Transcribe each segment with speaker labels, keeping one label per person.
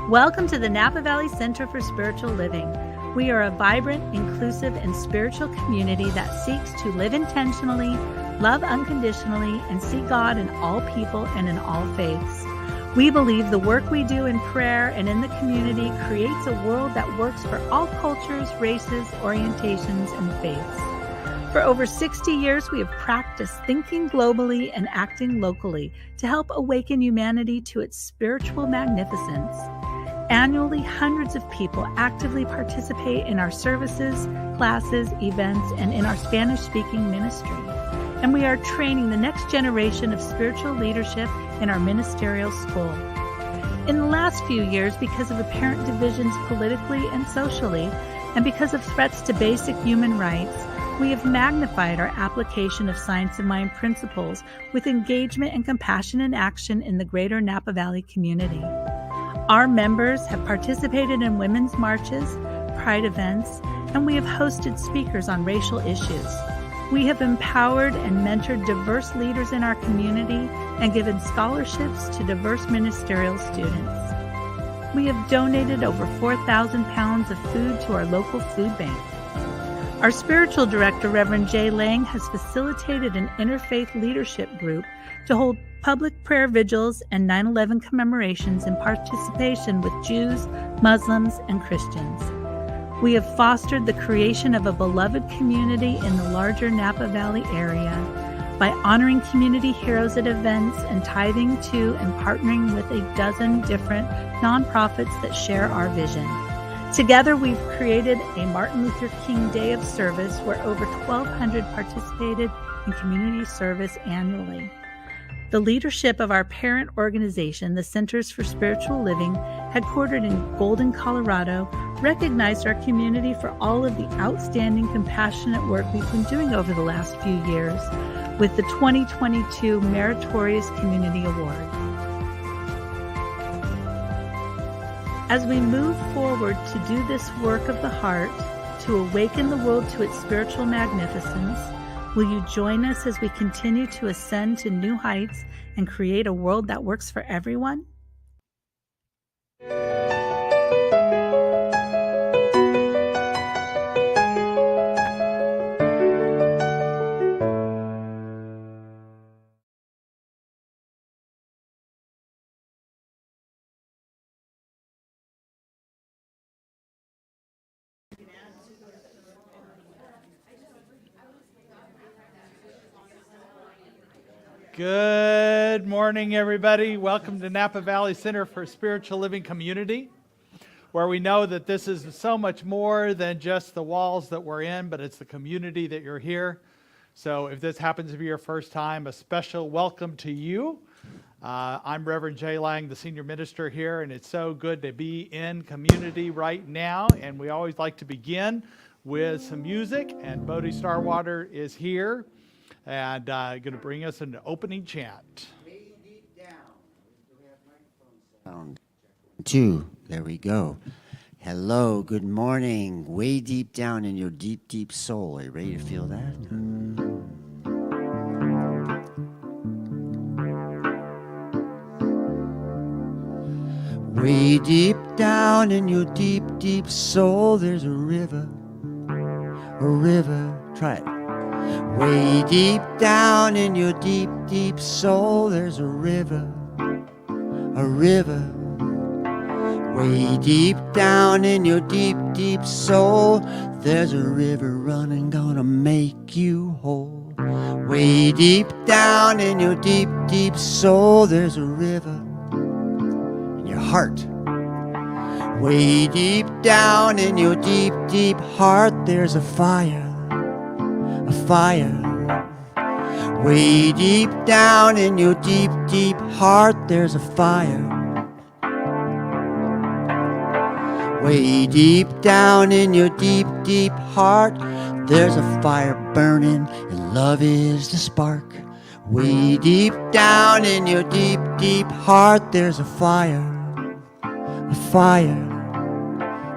Speaker 1: Welcome to the Napa Valley Center for Spiritual Living. We are a vibrant, inclusive, and spiritual community that seeks to live intentionally, love unconditionally, and see God in all people and in all faiths. We believe the work we do in prayer and in the community creates a world that works for all cultures, races, orientations, and faiths. For over 60 years, we have practiced thinking globally and acting locally to help awaken humanity to its spiritual magnificence. Annually, hundreds of people actively participate in our services, classes, events, and in our Spanish-speaking ministry. And we are training the next generation of spiritual leadership in our ministerial school. In the last few years, because of apparent divisions politically and socially, and because of threats to basic human rights, we have magnified our application of science of mind principles with engagement and compassionate action in the greater Napa Valley community. Our members have participated in women's marches, pride events, and we have hosted speakers on racial issues. We have empowered and mentored diverse leaders in our community and given scholarships to diverse ministerial students. We have donated over 4,000 pounds of food to our local food bank. Our spiritual director, Reverend Jay Lang, has facilitated an interfaith leadership group to hold public prayer vigils and 9/11 commemorations in participation with Jews, Muslims, and Christians. We have fostered the creation of a beloved community in the larger Napa Valley area by honoring community heroes at events and tithing to and partnering with a dozen different nonprofits that share our vision. Together, we've created a Martin Luther King Day of Service where over 1,200 participated in community service annually. The leadership of our parent organization, the Centers for Spiritual Living, headquartered in Golden, Colorado, recognized our community for all of the outstanding, compassionate work we've been doing over the last few years with the 2022 Meritorious Community Award. As we move forward to do this work of the heart, to awaken the world to its spiritual magnificence, will you join us as we continue to ascend to new heights and create a world that works for everyone?
Speaker 2: Good morning, everybody. Welcome to Napa Valley Center for Spiritual Living Community, where we know that this is so much more than just the walls that we're in, but it's the community that you're here. So if this happens to be your first time, a special welcome to you. I'm Reverend Jay Lang, the senior minister here, and it's so good to be in community right now. And we always like to begin with some music, and Bodhi Starwater is here and going to bring us an opening chant.
Speaker 3: Way deep down. Do we have microphones? Sound. 2. There we go. Hello, good morning. Way deep down in your deep, deep soul. Are you ready to feel that? Way deep down in your deep, deep soul, there's a river. A river. Try it. Way deep down in your deep, deep soul, there's a river, a river. Way deep down in your deep, deep soul, there's a river running, gonna make you whole. Way deep down in your deep, deep soul, there's a river in your heart. Way deep down in your deep, deep heart, there's a fire. A fire. Way deep down in your deep, deep heart, there's a fire. Way deep down in your deep, deep heart, there's a fire burning, and love is the spark. Way deep down in your deep, deep heart, there's a fire. A fire.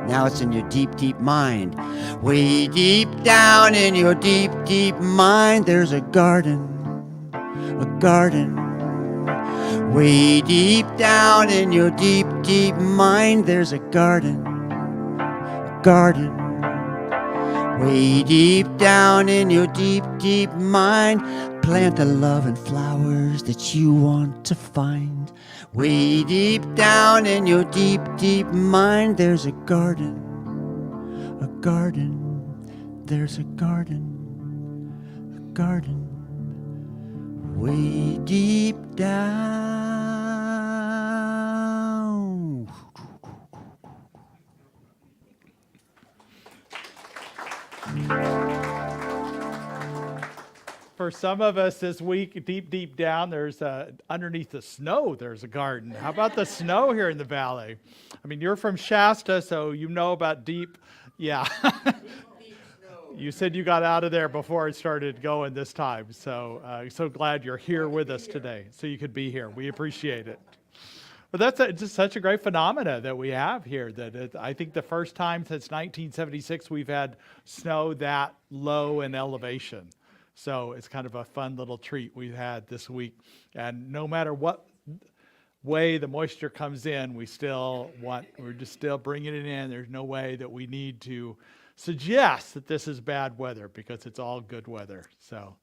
Speaker 3: Now it's in your deep, deep mind. Way deep down in your deep, deep mind, there's a garden. A garden. Way deep down in your deep, deep mind, there's a garden. Garden. Way deep down in your deep, deep mind, plant the love and flowers that you want to find. Way deep down in your deep, deep mind, there's a garden. A garden. There's a garden. A garden. Way deep down.
Speaker 2: For some of us this week, deep, deep down, there's underneath the snow, there's a garden. How about the snow here in the valley? I mean, you're from Shasta, so you know about deep, yeah. You said you got out of there before it started going this time, so so glad you're here with us today, so you could be here. We appreciate it. But that's just such a great phenomena that we have here. I think the first time since 1976 we've had snow that low in elevation. So it's kind of a fun little treat we've had this week. And no matter what way the moisture comes in, we're just still bringing it in. There's no way that we need to suggest that this is bad weather because it's all good weather. So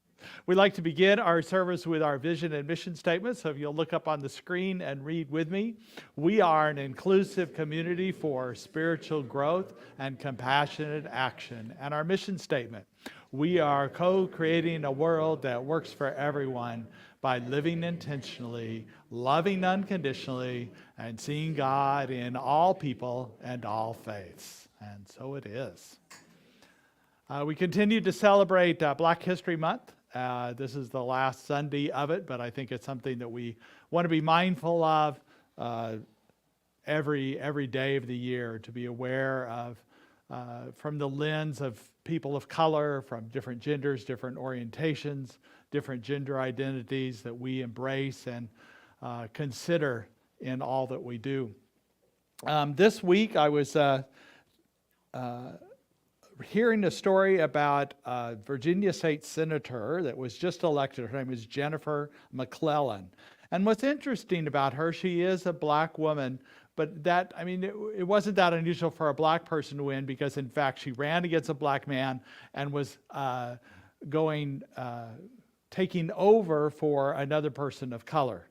Speaker 2: we'd like to begin our service with our vision and mission statement. So if you'll look up on the screen and read with me. We are an inclusive community for spiritual growth and compassionate action. And our mission statement: we are co-creating a world that works for everyone by living intentionally, loving unconditionally, and seeing God in all people and all faiths. And so it is. We continue to celebrate Black History Month. This is the last Sunday of it, but I think it's something that we want to be mindful of every day of the year, to be aware of from the lens of people of color, from different genders, different orientations, different gender identities that we embrace and consider in all that we do. This week I was hearing a story about a Virginia State Senator that was just elected. Her name is Jennifer McClellan. And what's interesting about her, she is a black woman, but it wasn't that unusual for a black person to win because, in fact, she ran against a black man and was taking over for another person of color.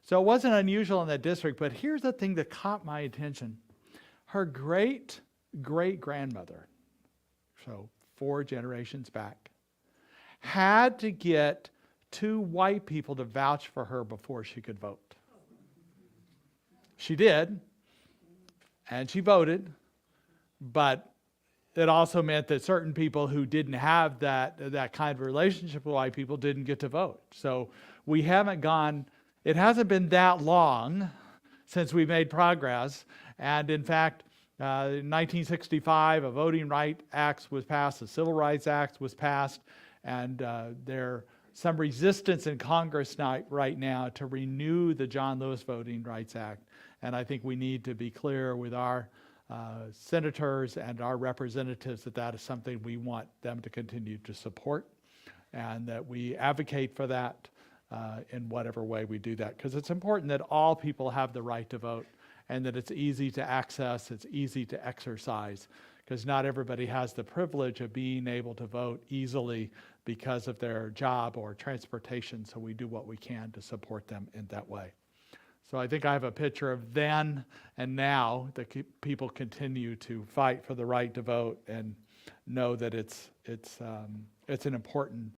Speaker 2: So it wasn't unusual in that district, but here's the thing that caught my attention. Her great-great-grandmother, so 4 generations back, had to get 2 white people to vouch for her before she could vote. She did, and she voted, but it also meant that certain people who didn't have that kind of relationship with white people didn't get to vote. So it hasn't been that long since we made progress, and in fact, in 1965, a Voting Rights Act was passed, a Civil Rights Act was passed, and there's some resistance in Congress right now to renew the John Lewis Voting Rights Act. And I think we need to be clear with our senators and our representatives that is something we want them to continue to support, and that we advocate for that in whatever way we do that. Because it's important that all people have the right to vote, and that it's easy to access, it's easy to exercise, because not everybody has the privilege of being able to vote easily because of their job or transportation, so we do what we can to support them in that way. So I think I have a picture of then and now that people continue to fight for the right to vote and know that it's an important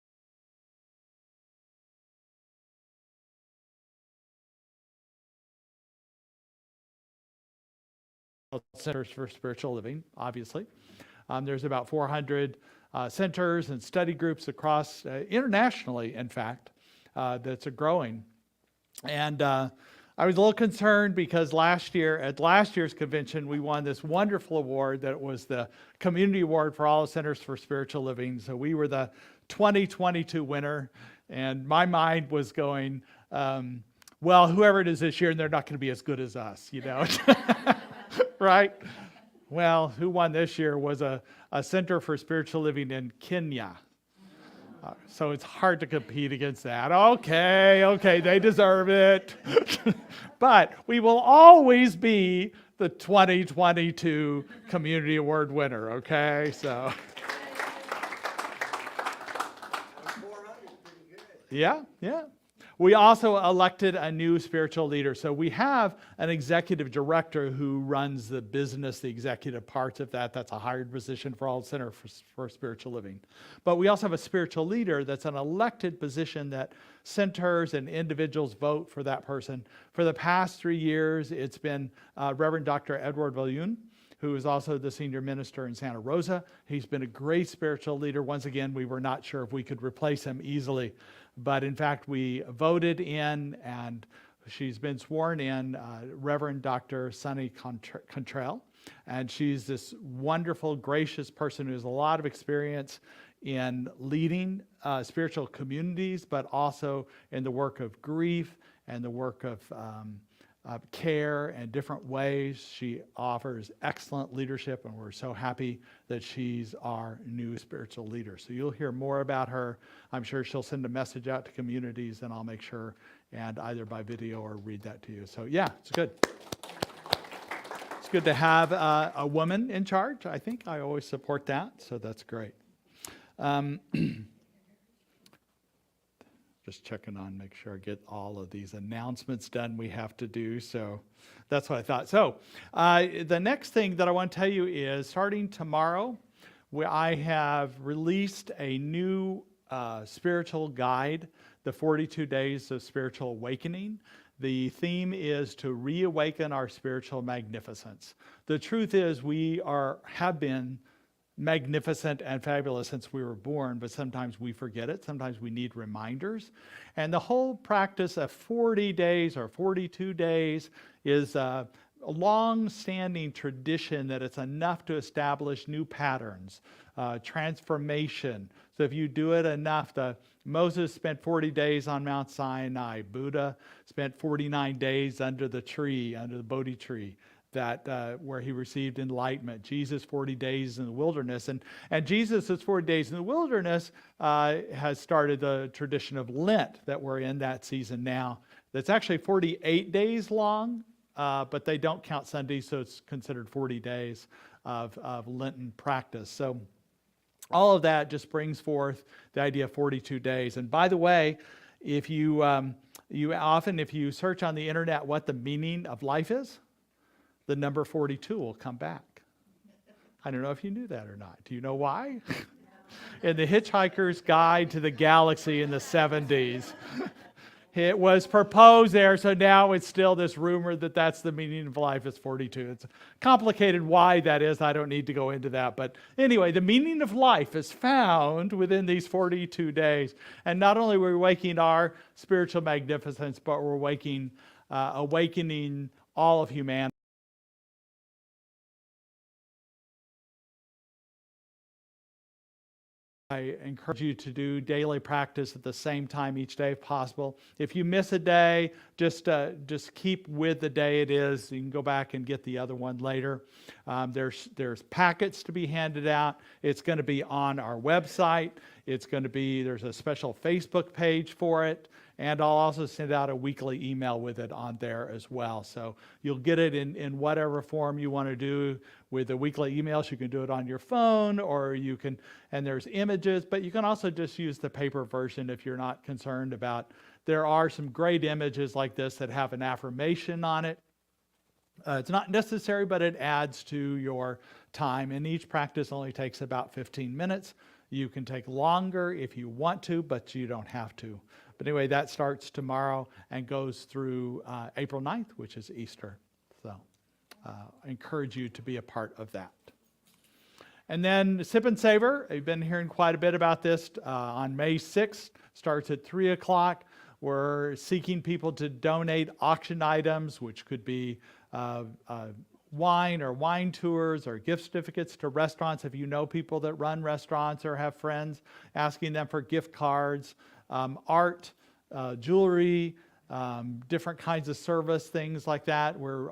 Speaker 2: centers for spiritual living, obviously. There's about 400 centers and study groups across, internationally, in fact, that's growing. And I was a little concerned because at last year's convention, we won this wonderful award that was the Community Award for all Centers for Spiritual Living. So we were the 2022 winner, and my mind was going, well, whoever it is this year, they're not going to be as good as us, right? Well, who won this year was a Center for Spiritual Living in Kenya. So it's hard to compete against that. Okay, they deserve it. But we will always be the 2022 Community Award winner, okay? So. Yeah. We also elected a new spiritual leader. So we have an executive director who runs the business, the executive parts of that. That's a hired position for all Center for Spiritual Living. But we also have a spiritual leader that's an elected position that centers and individuals vote for that person. For the past 3 years, it's been Reverend Dr. Edward Villoon, who is also the senior minister in Santa Rosa. He's been a great spiritual leader. Once again, we were not sure if we could replace him easily. But in fact, we voted in, and she's been sworn in, Reverend Dr. Sunny Contrail. And she's this wonderful, gracious person who has a lot of experience in leading spiritual communities, but also in the work of grief and the work of care and different ways. She offers excellent leadership, and we're so happy that she's our new spiritual leader. So you'll hear more about her. I'm sure she'll send a message out to communities, and I'll make sure, and either by video or read that to you. So yeah, it's good. It's good to have a woman in charge. I think I always support that, so that's great. Just checking on, make sure I get all of these announcements done we have to do. So that's what I thought. So the next thing that I want to tell you is starting tomorrow, I have released a new spiritual guide, the 42 Days of Spiritual Awakening. The theme is to reawaken our spiritual magnificence. The truth is we have been magnificent and fabulous since we were born, but sometimes we forget it. Sometimes we need reminders. And the whole practice of 40 days or 42 days is a long-standing tradition that it's enough to establish new patterns, transformation. So if you do it enough, Moses spent 40 days on Mount Sinai. Buddha spent 49 days under the tree, under the Bodhi tree, where he received enlightenment. Jesus, 40 days in the wilderness. And Jesus' 40 days in the wilderness has started the tradition of Lent that we're in that season now. That's actually 48 days long, but they don't count Sundays, so it's considered 40 days of Lenten practice. So all of that just brings forth the idea of 42 days. And by the way, if you search on the internet what the meaning of life is, the number 42 will come back. I don't know if you knew that or not. Do you know why? In the Hitchhiker's Guide to the Galaxy in the 70s, it was proposed there, so now it's still this rumor that that's the meaning of life is 42. It's complicated why that is. I don't need to go into that. But anyway, the meaning of life is found within these 42 days. And not only are we awakening our spiritual magnificence, but we're awakening all of humanity. I encourage you to do daily practice at the same time each day if possible. If you miss a day, just keep with the day it is. You can go back and get the other one later. There's packets to be handed out. It's going to be on our website. There's a special Facebook page for it. And I'll also send out a weekly email with it on there as well. So you'll get it in whatever form you want to do with the weekly emails. You can do it on your phone, or you can, and there's images, but you can also just use the paper version if you're not concerned about. There are some great images like this that have an affirmation on it. It's not necessary, but it adds to your time. And each practice only takes about 15 minutes. You can take longer if you want to, but you don't have to. But anyway, that starts tomorrow and goes through April 9th, which is Easter. So I encourage you to be a part of that. And then Sip and Savor, I've been hearing quite a bit about this on May 6th, starts at 3 o'clock. We're seeking people to donate auction items, which could be wine or wine tours or gift certificates to restaurants. If you know people that run restaurants or have friends, asking them for gift cards, art, jewelry, different kinds of service, things like that. We're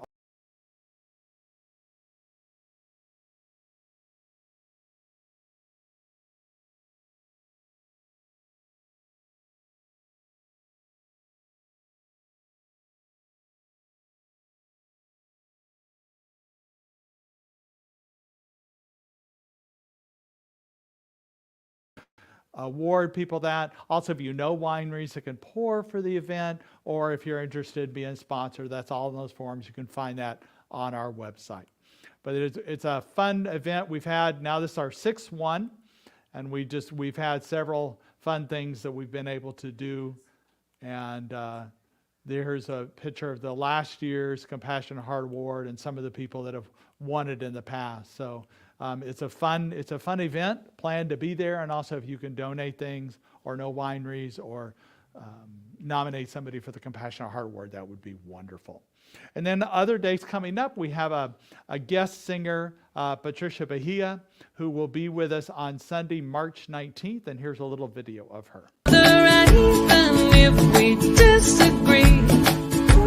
Speaker 2: award people that. Also, if you know wineries that can pour for the event, or if you're interested in being a sponsor, that's all in those forms. You can find that on our website. But it's a fun event. We've had, now this is our 6th one, and we've had several fun things that we've been able to do. And there's a picture of the last year's Compassionate Heart Award and some of the people that have won it in the past. So it's a fun event. Plan to be there, and also if you can donate things or know wineries or nominate somebody for the Compassionate Heart Award, that would be wonderful. And then the other days coming up, we have a guest singer, Patricia Bahia, who will be with us on Sunday, March 19th. And here's a little video of her.
Speaker 4: Even if we disagree,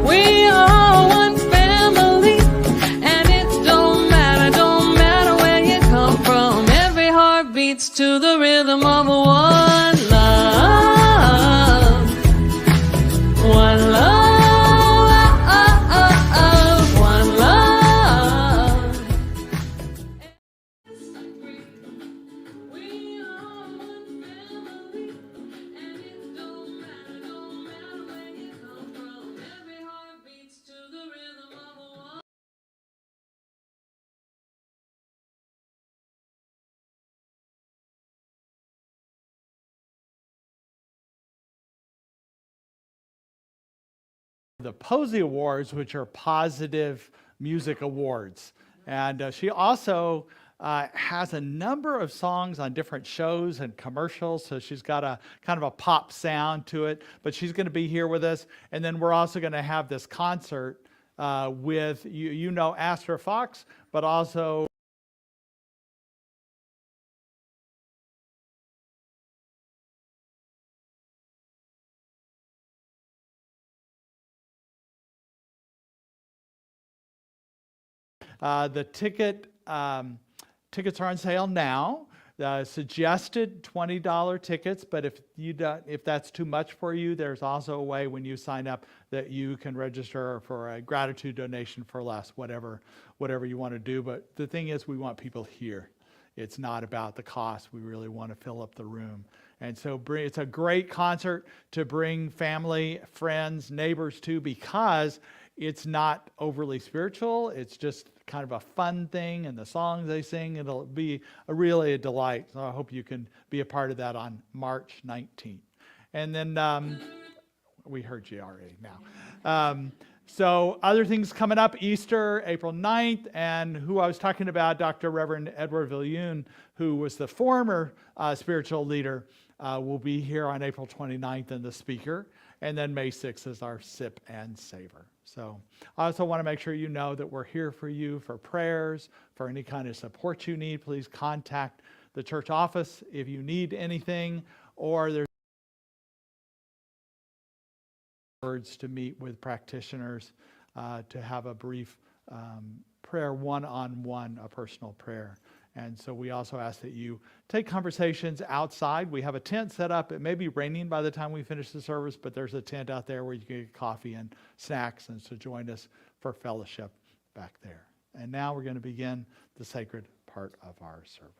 Speaker 4: we are one family, and it don't matter where you come from. Every heart beats to the rhythm of one love, one love.
Speaker 2: The Posey Awards, which are positive music awards. And she also has a number of songs on different shows and commercials. So she's got a kind of a pop sound to it, but she's going to be here with us. And then we're also going to have this concert with, you know, Astor Fox, but also the tickets are on sale now. Suggested $20 tickets, but if that's too much for you, there's also a way when you sign up that you can register for a gratitude donation for less, whatever you want to do. But the thing is, we want people here. It's not about the cost. We really want to fill up the room. And so it's a great concert to bring family, friends, neighbors to, because it's not overly spiritual. It's just kind of a fun thing, and the songs they sing, it'll be really a delight. So I hope you can be a part of that on March 19th. And then we heard you already now. So other things coming up, Easter, April 9th, and who I was talking about, Dr. Reverend Edward Viljoen, who was the former spiritual leader, will be here on April 29th and the speaker. And then May 6th is our Sip and Savor. So I also want to make sure you know that we're here for you for prayers, for any kind of support you need. Please contact the church office if you need anything, or there's words to meet with practitioners to have a brief prayer, one-on-one, a personal prayer. And so we also ask that you take conversations outside. We have a tent set up. It may be raining by the time we finish the service, but there's a tent out there where you can get coffee and snacks, and so join us for fellowship back there. And now we're going to begin the sacred part of our service.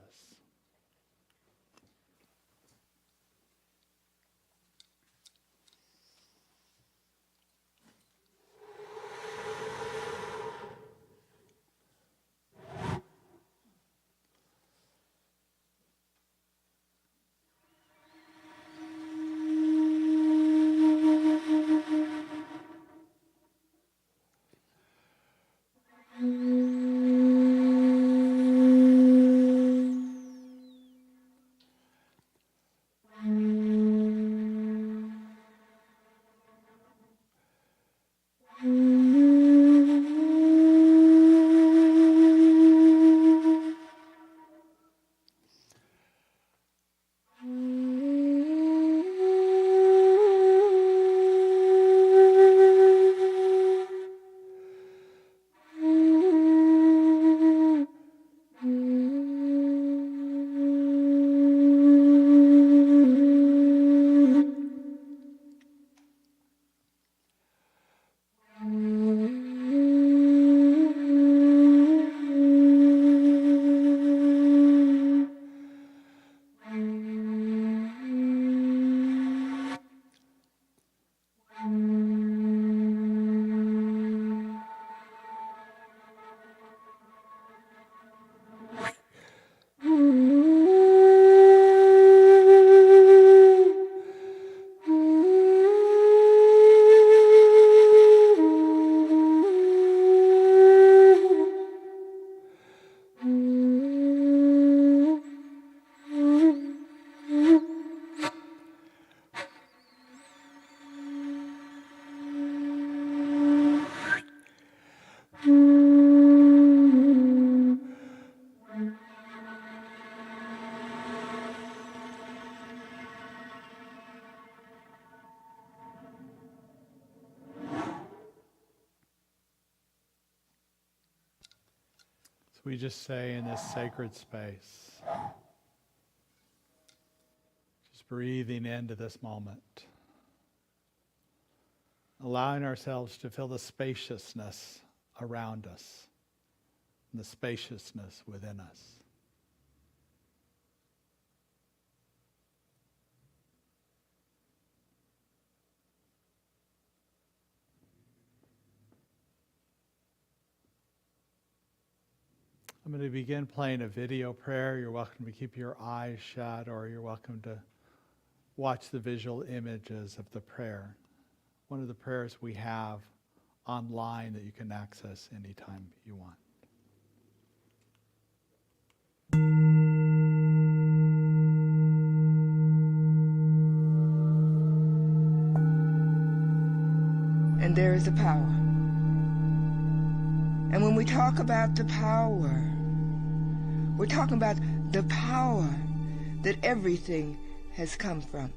Speaker 2: we just say in this sacred space, just breathing into this moment, allowing ourselves to feel the spaciousness around us and the spaciousness within us. I'm going to begin playing a video prayer. You're welcome to keep your eyes shut, or you're welcome to watch the visual images of the prayer. One of the prayers we have online that you can access anytime you want.
Speaker 5: And there is a power. And when we talk about the power, we're talking about the power that everything has come from.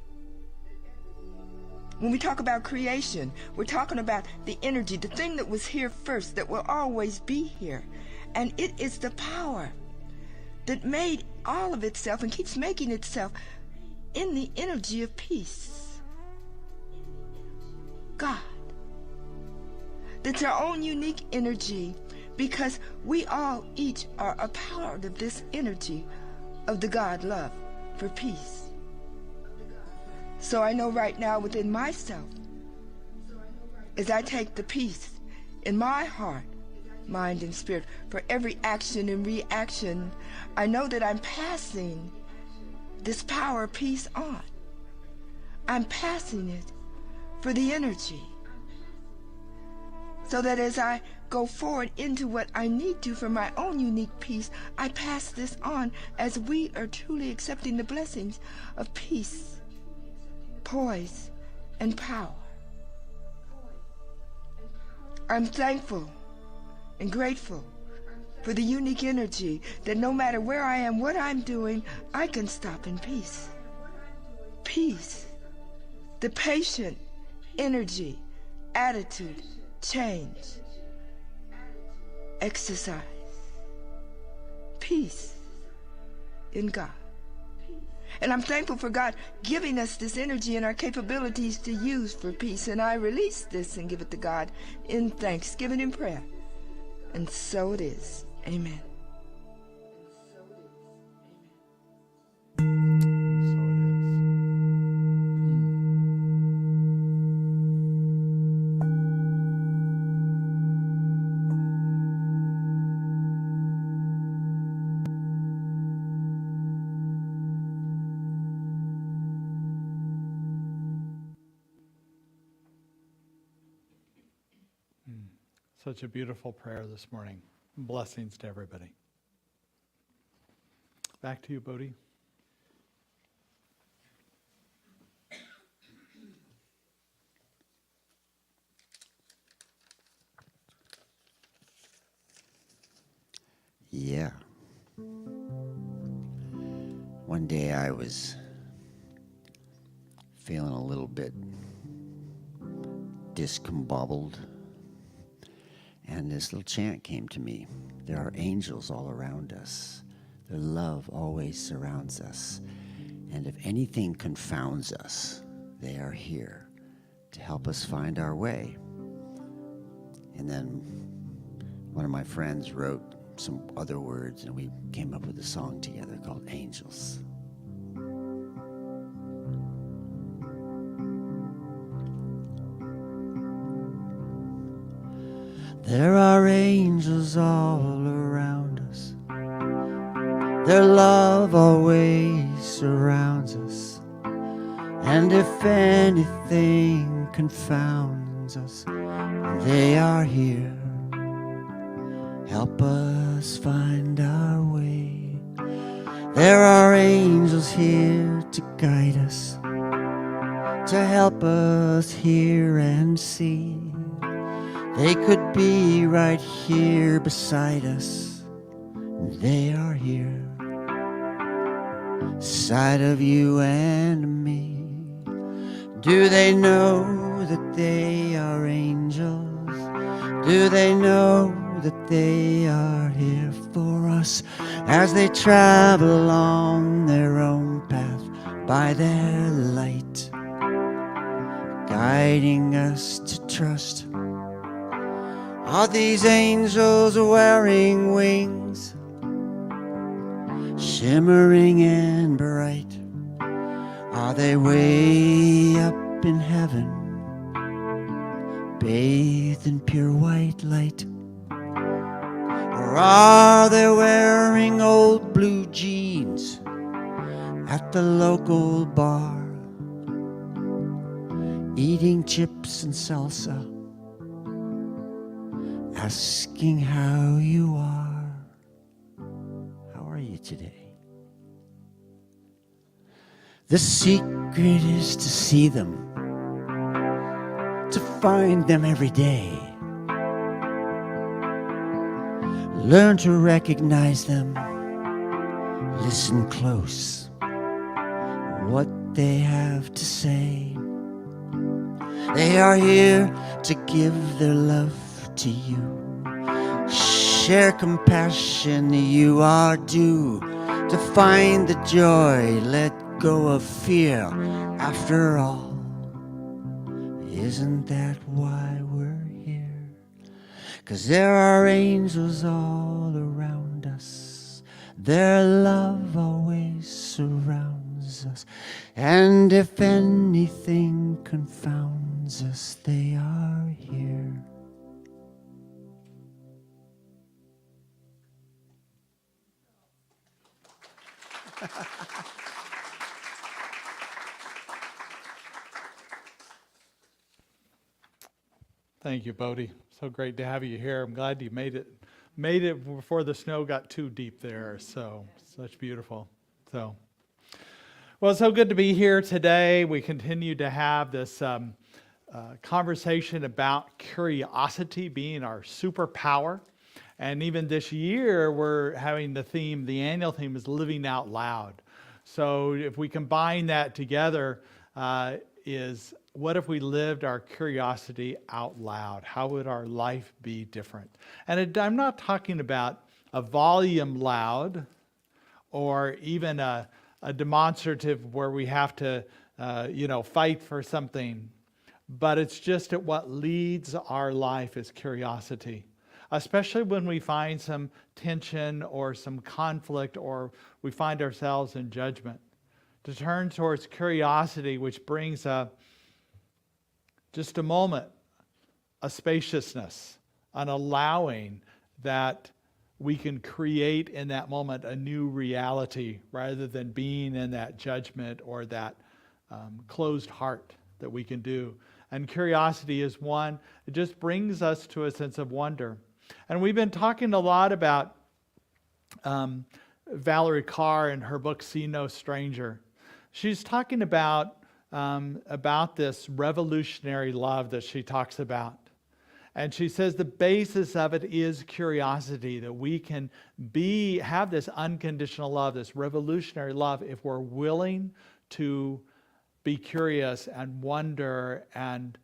Speaker 5: When we talk about creation, we're talking about the energy, the thing that was here first, that will always be here. And it is the power that made all of itself and keeps making itself in the energy of peace. God. That's our own unique energy, because we all each are a part of this energy of the God love for peace. So I know right now within myself, as I take the peace in my heart, mind, and spirit for every action and reaction, I know that I'm passing this power of peace on. I'm passing it for the energy, so that as I go forward into what I need to for my own unique peace, I pass this on as we are truly accepting the blessings of peace, poise, and power. I'm thankful and grateful for the unique energy that no matter where I am, what I'm doing, I can stop in peace. Peace, the patient energy, attitude, change, exercise, peace in God. And I'm thankful for God giving us this energy and our capabilities to use for peace. And I release this and give it to God in thanksgiving and prayer. And so it is. Amen.
Speaker 2: Such a beautiful prayer this morning. Blessings to everybody. Back to you, Bodhi.
Speaker 3: Yeah. One day I was feeling a little bit discombobbled, and this little chant came to me. There are angels all around us. Their love always surrounds us. And if anything confounds us, they are here to help us find our way. And then one of my friends wrote some other words, and we came up with a song together called Angels. There are angels all around us. Their love always surrounds us. And if anything confounds us, they are here. Help us find our way. There are angels here to guide us, to help us hear and see. They could be right here beside us. They are here, side of you and me. Do they know that they are angels? Do they know that they are here for us as they travel on their own path by their light, guiding us to trust. Are these angels wearing wings, shimmering and bright? Are they way up in heaven, bathed in pure white light? Or are they wearing old blue jeans at the local bar, eating chips and salsa, asking how you are? How are you today? The secret is to see them, to find them every day. Learn to recognize them, listen close, what they have to say. They are here to give their love to you. Share compassion you are due, to find the joy, let go of fear. After all, isn't that why we're here? 'Cause there are angels all around us, their love always surrounds us, and if anything confounds us, they are here.
Speaker 2: Thank you, Bodhi. So great to have you here. I'm glad you made it before the snow got too deep there. So such beautiful. Well, it's so good to be here today. We continue to have this conversation about curiosity being our superpower. And even this year, we're having the annual theme is living out loud. So if we combine that together, is what if we lived our curiosity out loud? How would our life be different? And I'm not talking about a volume loud or even a demonstrative where we have to, fight for something. But it's just that what leads our life is curiosity, especially when we find some tension or some conflict or we find ourselves in judgment. To turn towards curiosity, which brings just a moment, a spaciousness, an allowing that we can create in that moment a new reality rather than being in that judgment or that closed heart that we can do. And curiosity is one, it just brings us to a sense of wonder. And we've been talking a lot about Valerie Carr in her book, See No Stranger. She's talking about this revolutionary love that she talks about. And she says the basis of it is curiosity, that we can have this unconditional love, this revolutionary love, if we're willing to be curious and wonder and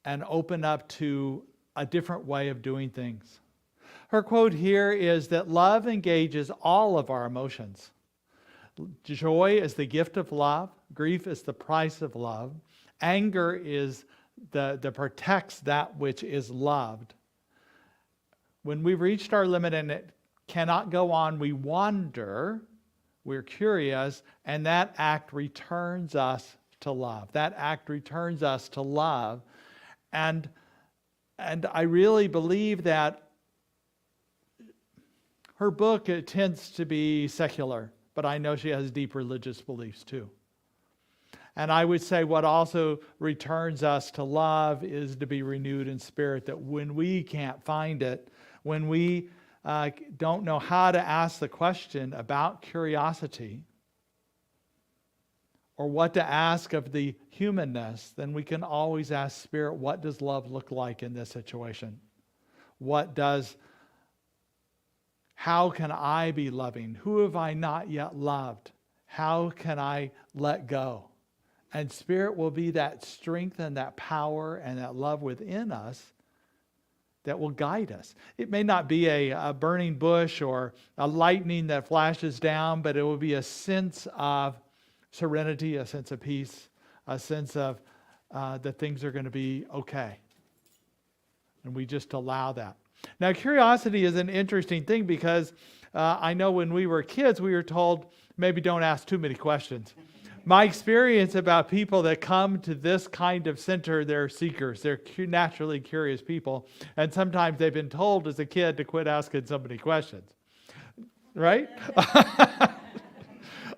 Speaker 2: open up to a different way of doing things. Her quote here is that love engages all of our emotions. Joy is the gift of love. Grief is the price of love. Anger is the protects that which is loved. When we've reached our limit and it cannot go on, we wonder, we're curious, and that act returns us to love. That act returns us to love. And I really believe that her book, it tends to be secular, but I know she has deep religious beliefs too. And I would say what also returns us to love is to be renewed in spirit, that when we can't find it, when we don't know how to ask the question about curiosity or what to ask of the humanness, then we can always ask Spirit, what does love look like in this situation? How can I be loving? Who have I not yet loved? How can I let go? And Spirit will be that strength and that power and that love within us that will guide us. It may not be a burning bush or a lightning that flashes down, but it will be a sense of serenity, a sense of peace, a sense of that things are going to be okay. And we just allow that. Now, curiosity is an interesting thing because I know when we were kids, we were told, maybe don't ask too many questions. My experience about people that come to this kind of center, they're seekers. They're naturally curious people. And sometimes they've been told as a kid to quit asking so many questions. Right?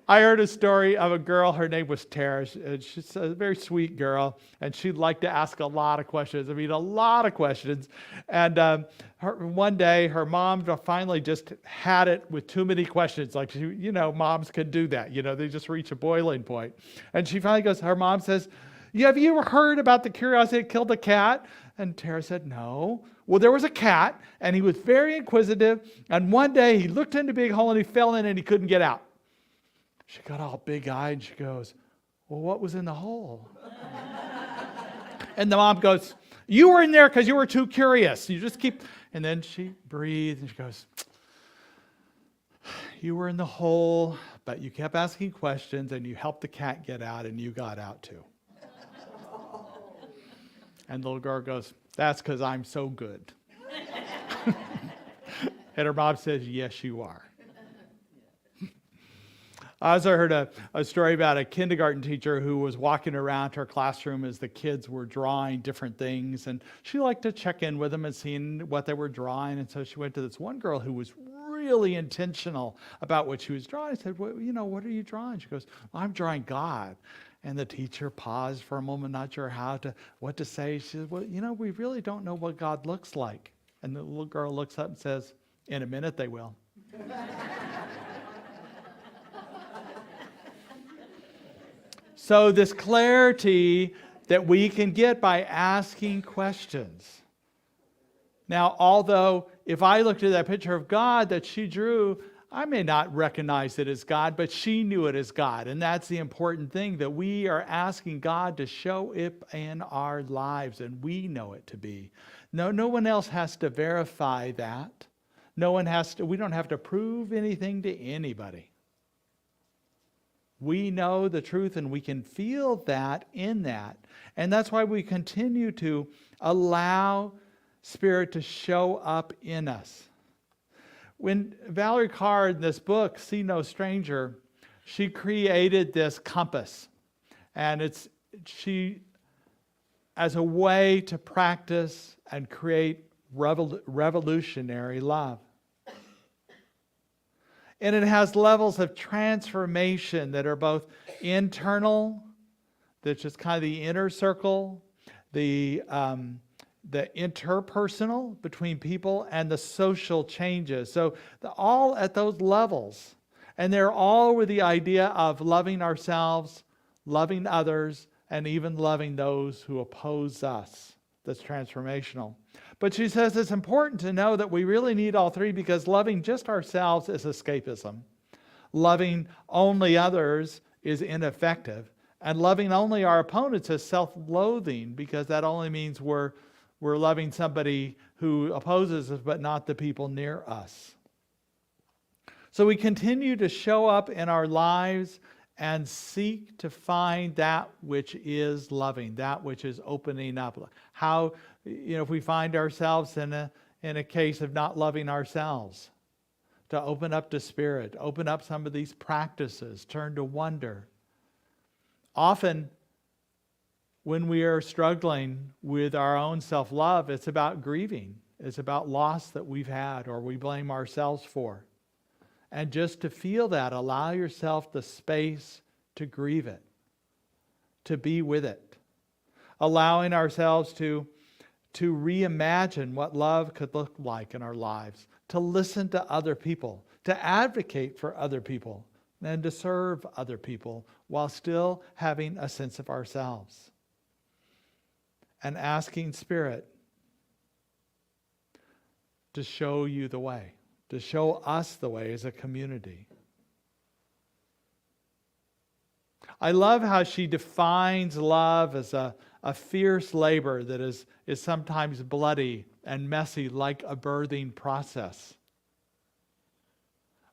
Speaker 2: I heard a story of a girl, her name was Tara. She's a very sweet girl, and she'd like to ask a lot of questions. I mean, a lot of questions. And one day, her mom finally just had it with too many questions. Like, moms can do that. They just reach a boiling point. And she finally goes, her mom says, have you ever heard about the curiosity that killed a cat? And Tara said, no. Well, there was a cat, and he was very inquisitive. And one day, he looked in the big hole, and he fell in, and he couldn't get out. She got all big-eyed, and she goes, well, what was in the hole? And the mom goes, you were in there because you were too curious. You just keep... And then she breathed, and she goes, you were in the hole, but you kept asking questions, and you helped the cat get out, and you got out too. And the little girl goes, that's because I'm so good. And her mom says, yes, you are. I also heard a story about a kindergarten teacher who was walking around her classroom as the kids were drawing different things, and she liked to check in with them and seeing what they were drawing. And so she went to this one girl who was really intentional about what she was drawing. I said, what are you drawing? She goes, well, I'm drawing God. And the teacher paused for a moment, not sure what to say. She said, well, we really don't know what God looks like. And the little girl looks up and says, in a minute they will. So this clarity that we can get by asking questions. Now, although if I looked at that picture of God that she drew, I may not recognize it as God, but she knew it as God. And that's the important thing, that we are asking God to show it in our lives, and we know it to be. No one else has to verify that. We don't have to prove anything to anybody. We know the truth, and we can feel that in that. And that's why we continue to allow Spirit to show up in us. When Valerie Carr, in this book, See No Stranger, she created this compass. And she, as a way to practice and create revolutionary love. And it has levels of transformation that are both internal, that's just kind of the inner circle, the interpersonal between people, and the social changes. So all at those levels. And they're all with the idea of loving ourselves, loving others, and even loving those who oppose us. That's transformational. But she says it's important to know that we really need all three, because loving just ourselves is escapism. Loving only others is ineffective. And loving only our opponents is self-loathing, because that only means we're loving somebody who opposes us, but not the people near us. So we continue to show up in our lives and seek to find that which is loving, that which is opening up. How, if we find ourselves in a case of not loving ourselves, to open up to Spirit, open up some of these practices, turn to wonder. Often, when we are struggling with our own self-love, it's about grieving. It's about loss that we've had or we blame ourselves for. And just to feel that, allow yourself the space to grieve it, to be with it. Allowing ourselves to reimagine what love could look like in our lives, to listen to other people, to advocate for other people, and to serve other people while still having a sense of ourselves. And asking Spirit to show you the way, to show us the way as a community. I love how she defines love as a a fierce labor that is sometimes bloody and messy, like a birthing process.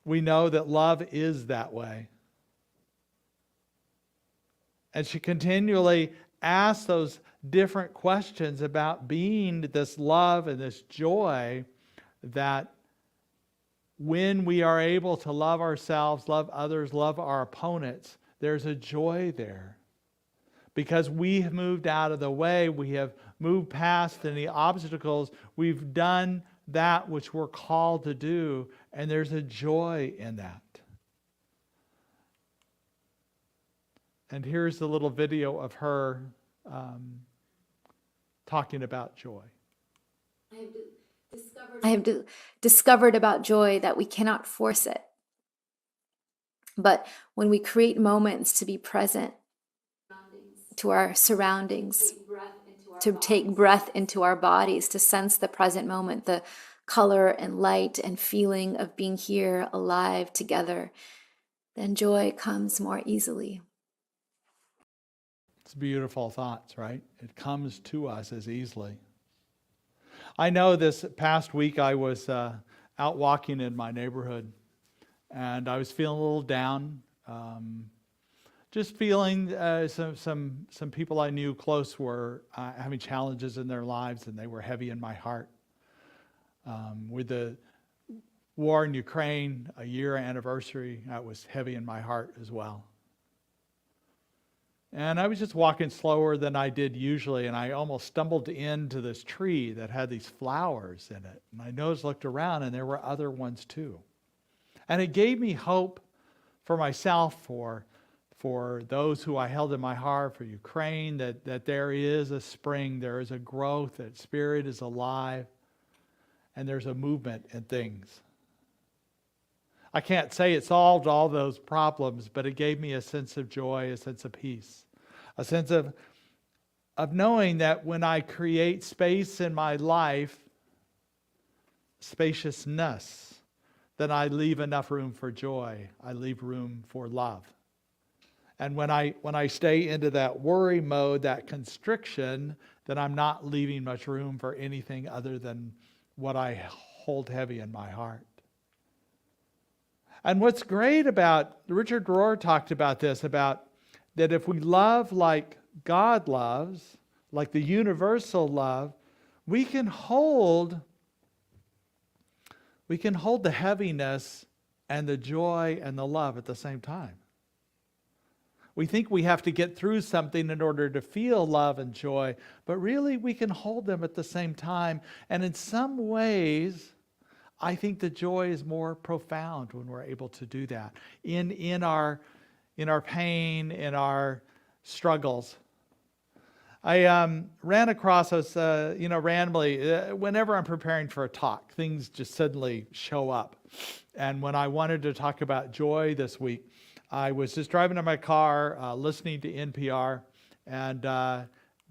Speaker 2: We know that love is that way. And she continually asks those different questions about being this love and this joy that when we are able to love ourselves, love others, love our opponents, there's a joy there. Because we have moved out of the way, we have moved past any obstacles, we've done that which we're called to do, and there's a joy in that. And here's the little video of her talking about joy.
Speaker 6: I have discovered about joy that we cannot force it. But when we create moments to be present to our surroundings, to take breath into our bodies, to sense the present moment, the color and light and feeling of being here alive together, then joy comes more easily.
Speaker 2: It's beautiful thoughts, right? It comes to us as easily. I know this past week I was out walking in my neighborhood, and I was feeling a little down. Just feeling some people I knew close were having challenges in their lives, and they were heavy in my heart. With the war in Ukraine, a year anniversary, that was heavy in my heart as well. And I was just walking slower than I did usually, and I almost stumbled into this tree that had these flowers in it. And I looked around, and there were other ones too. And it gave me hope for myself, for those who I held in my heart, for Ukraine, that there is a spring, there is a growth, that spirit is alive, and there's a movement in things. I can't say it solved all those problems, but it gave me a sense of joy, a sense of peace, a sense of knowing that when I create space in my life, spaciousness, then I leave enough room for joy. I leave room for love. And when I stay into that worry mode, that constriction, then I'm not leaving much room for anything other than what I hold heavy in my heart. And what's great about, Richard Rohr talked about this, about that if we love like God loves, like the universal love, we can hold the heaviness and the joy and the love at the same time. We think we have to get through something in order to feel love and joy, but really we can hold them at the same time. And in some ways, I think the joy is more profound when we're able to do that in our pain, in our struggles. I ran across us, randomly. Whenever I'm preparing for a talk, things just suddenly show up. And when I wanted to talk about joy this week, I was just driving in my car, listening to NPR, and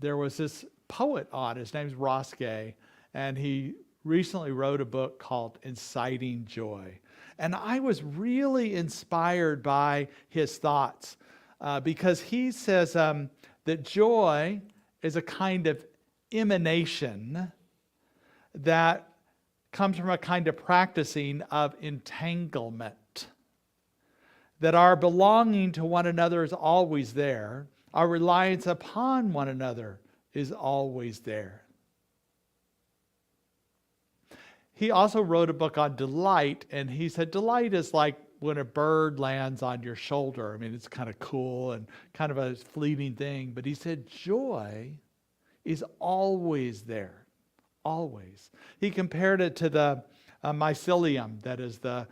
Speaker 2: there was this poet on. His name's Ross Gay, and he recently wrote a book called Inciting Joy. And I was really inspired by his thoughts because he says that joy is a kind of emanation that comes from a kind of practicing of entanglement. That our belonging to one another is always there. Our reliance upon one another is always there. He also wrote a book on delight, and he said delight is like when a bird lands on your shoulder. I mean, it's kind of cool and kind of a fleeting thing. But he said joy is always there, always. He compared it to the mycelium, that is the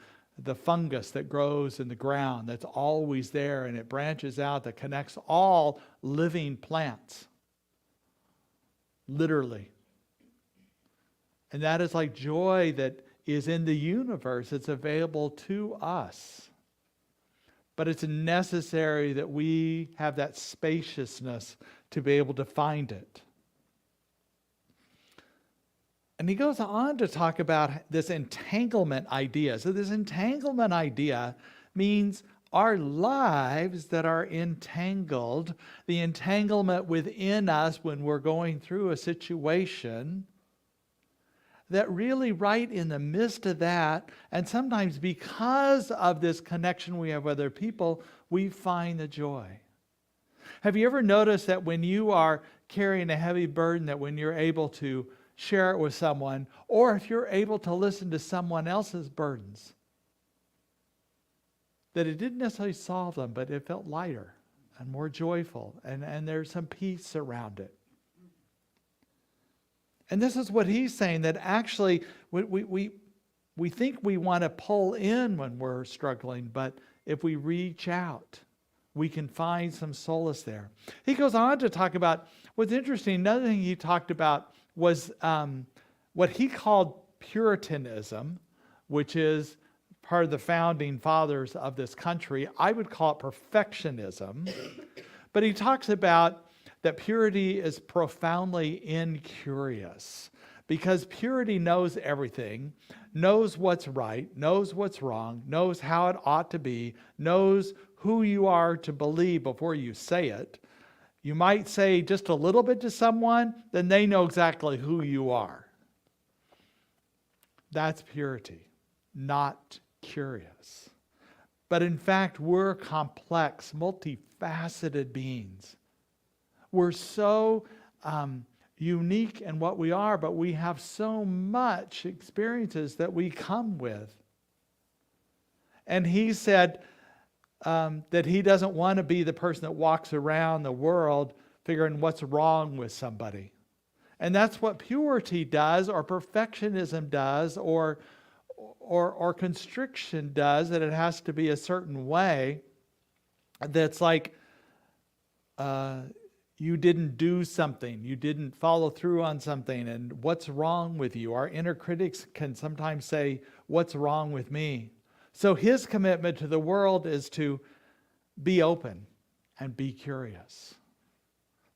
Speaker 2: fungus that grows in the ground, that's always there, and it branches out, that connects all living plants, literally. And that is like joy that is in the universe. It's available to us. But it's necessary that we have that spaciousness to be able to find it. And he goes on to talk about this entanglement idea. So this entanglement idea means our lives that are entangled, the entanglement within us when we're going through a situation, that really right in the midst of that, and sometimes because of this connection we have with other people, we find the joy. Have you ever noticed that when you are carrying a heavy burden, that when you're able to share it with someone, or if you're able to listen to someone else's burdens, that it didn't necessarily solve them, but it felt lighter and more joyful, and there's some peace around it. And this is what he's saying, that actually we think we want to pull in when we're struggling, but if we reach out, we can find some solace there. He goes on to talk about, what's interesting, another thing he talked about was what he called Puritanism, which is part of the founding fathers of this country. I would call it perfectionism. But he talks about that purity is profoundly incurious, because purity knows everything, knows what's right, knows what's wrong, knows how it ought to be, knows who you are to believe before you say it. You might say just a little bit to someone, then they know exactly who you are. That's purity, not curious. But in fact, we're complex, multifaceted beings. We're so unique in what we are, but we have so much experiences that we come with. And he said that he doesn't want to be the person that walks around the world figuring what's wrong with somebody. And that's what purity does, or perfectionism does, or constriction does, that it has to be a certain way. That's like you didn't do something, you didn't follow through on something, and what's wrong with you? Our inner critics can sometimes say, what's wrong with me? So his commitment to the world is to be open and be curious,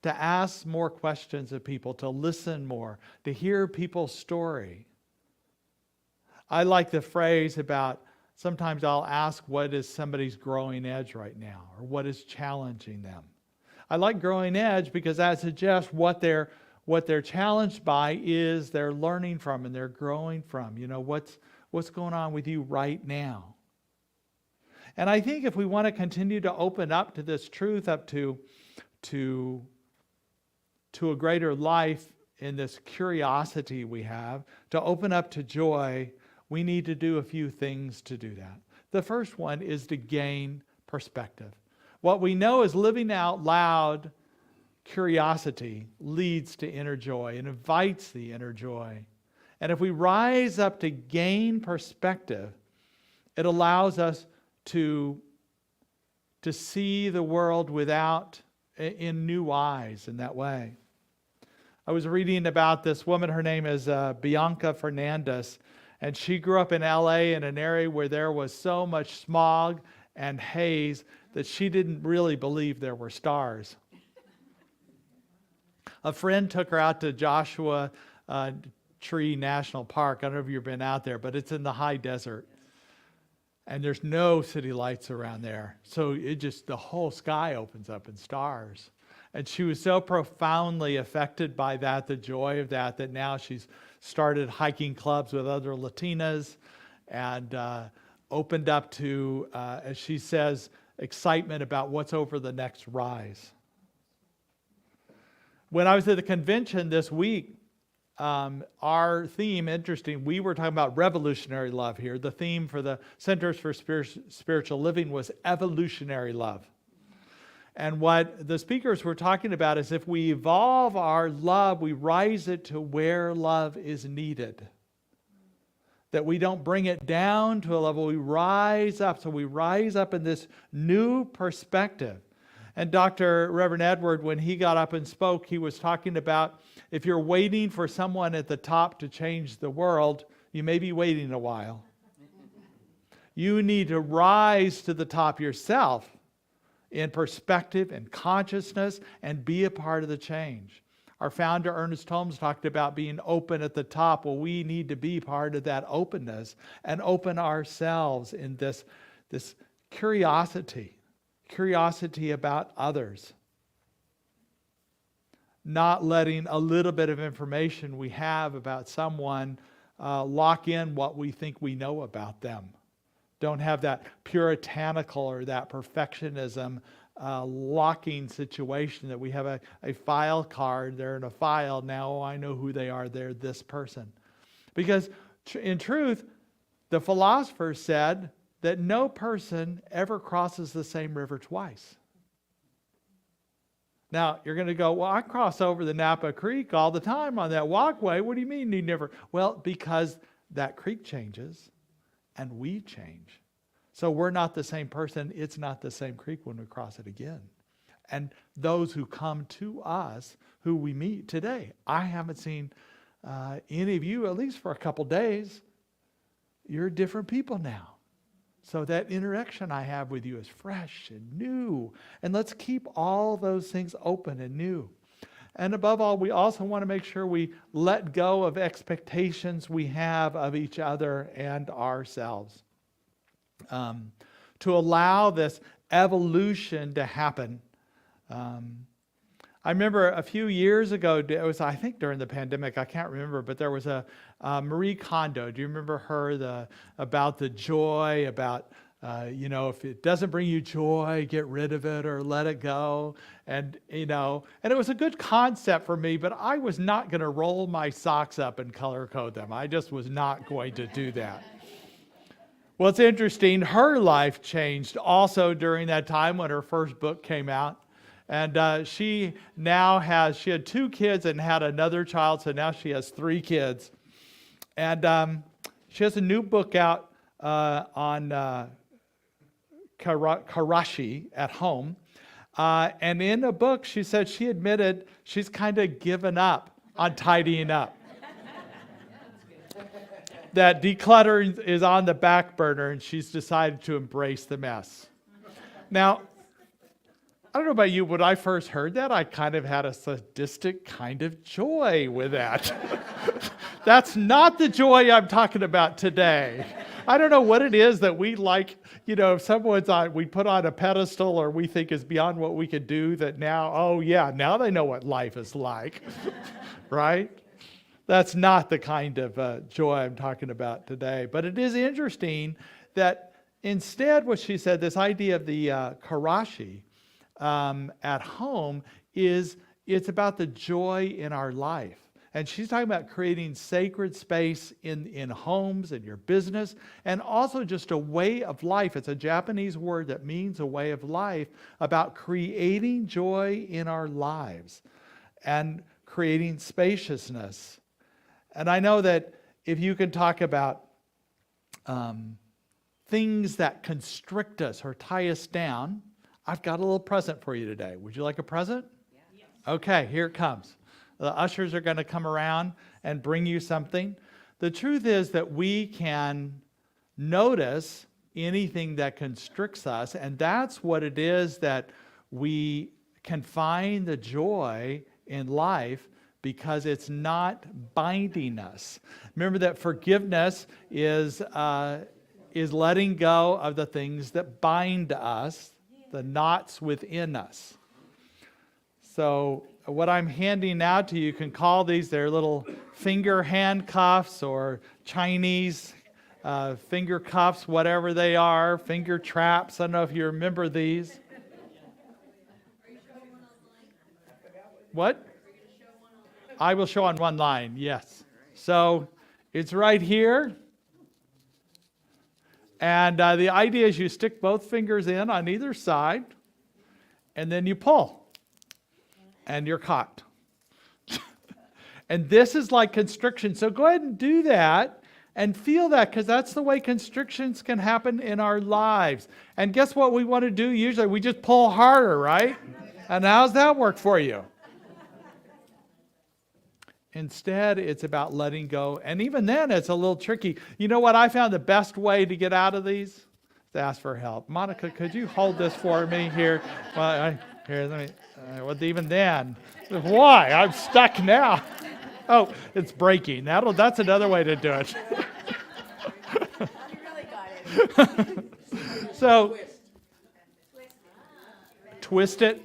Speaker 2: to ask more questions of people, to listen more, to hear people's story. I like the phrase about, sometimes I'll ask, what is somebody's growing edge right now, or what is challenging them? I like growing edge because that suggests what they're challenged by is they're learning from and they're growing from. You know, what's going on with you right now? And I think if we want to continue to open up to this truth, up to a greater life in this curiosity we have, to open up to joy, we need to do a few things to do that. The first one is to gain perspective. What we know is living out loud curiosity leads to inner joy and invites the inner joy. And if we rise up to gain perspective, it allows us to see the world in new eyes in that way. I was reading about this woman, her name is Bianca Fernandez, and she grew up in LA in an area where there was so much smog and haze that she didn't really believe there were stars. A friend took her out to Joshua Tree National Park. I don't know if you've been out there, but it's in the high desert. And there's no city lights around there. So the whole sky opens up in stars. And she was so profoundly affected by that, the joy of that now she's started hiking clubs with other Latinas and opened up to, as she says, excitement about what's over the next rise. When I was at the convention this week, our theme, interesting, we were talking about revolutionary love here. The theme for the Centers for Spiritual Living was evolutionary love. And what the speakers were talking about is if we evolve our love, we rise it to where love is needed. That we don't bring it down to a level, we rise up. So we rise up in this new perspective. And Reverend Edward, when he got up and spoke, he was talking about if you're waiting for someone at the top to change the world, you may be waiting a while. You need to rise to the top yourself in perspective and consciousness and be a part of the change. Our founder, Ernest Holmes, talked about being open at the top. Well, we need to be part of that openness and open ourselves in this curiosity about others. Not letting a little bit of information we have about someone lock in what we think we know about them. Don't have that puritanical or that perfectionism locking situation that we have a file card, they're in a file, now I know who they are, they're this person. Because in truth, the philosophers said that no person ever crosses the same river twice. Now, you're going to go, well, I cross over the Napa Creek all the time on that walkway. What do you mean you never? Well, because that creek changes and we change. So we're not the same person. It's not the same creek when we cross it again. And those who come to us, who we meet today, I haven't seen any of you, at least for a couple days. You're different people now. So that interaction I have with you is fresh and new. And let's keep all those things open and new. And above all, we also want to make sure we let go of expectations we have of each other and ourselves. To allow this evolution to happen. I remember a few years ago, it was I think during the pandemic, I can't remember, but there was a Marie Kondo. Do you remember her? About the joy, about if it doesn't bring you joy, get rid of it or let it go. And and it was a good concept for me, but I was not going to roll my socks up and color code them. I just was not going to do that. Well, it's interesting. Her life changed also during that time when her first book came out. And she had 2 kids and had another child, so now she has 3 kids. And she has a new book out on Karashi at home. And in the book, she said she admitted she's kind of given up on tidying up. That decluttering is on the back burner, and she's decided to embrace the mess. Now, I don't know about you, when I first heard that, I kind of had a sadistic kind of joy with that. That's not the joy I'm talking about today. I don't know what it is that we like, if someone's we put on a pedestal or we think is beyond what we could do, that now they know what life is like, right? That's not the kind of joy I'm talking about today. But it is interesting that instead what she said, this idea of the Karashi, at home it's about the joy in our life. And she's talking about creating sacred space in homes, in your business, and also just a way of life. It's a Japanese word that means a way of life, about creating joy in our lives and creating spaciousness. And I know that if you can talk about things that constrict us or tie us down, I've got a little present for you today. Would you like a present? Yeah. Okay, here it comes. The ushers are going to come around and bring you something. The truth is that we can notice anything that constricts us, and that's what it is that we can find the joy in life, because it's not binding us. Remember that forgiveness is letting go of the things that bind us, the knots within us. So what I'm handing out to you, can call these, they're little finger handcuffs or Chinese finger cuffs, whatever they are, finger traps. I don't know if you remember these. What? I will show on one line, yes. So it's right here. And the idea is you stick both fingers in on either side, and then you pull, and you're caught. And this is like constriction. So go ahead and do that and feel that, because that's the way constrictions can happen in our lives. And guess what we want to do usually? We just pull harder, right? And how's that work for you? Instead, it's about letting go. And even then, it's a little tricky. You know what I found the best way to get out of these? Is to ask for help. Monica, could you hold this for me here? Well, even then, why? I'm stuck now. Oh, it's breaking. That's another way to do it. You really got it. So twist it,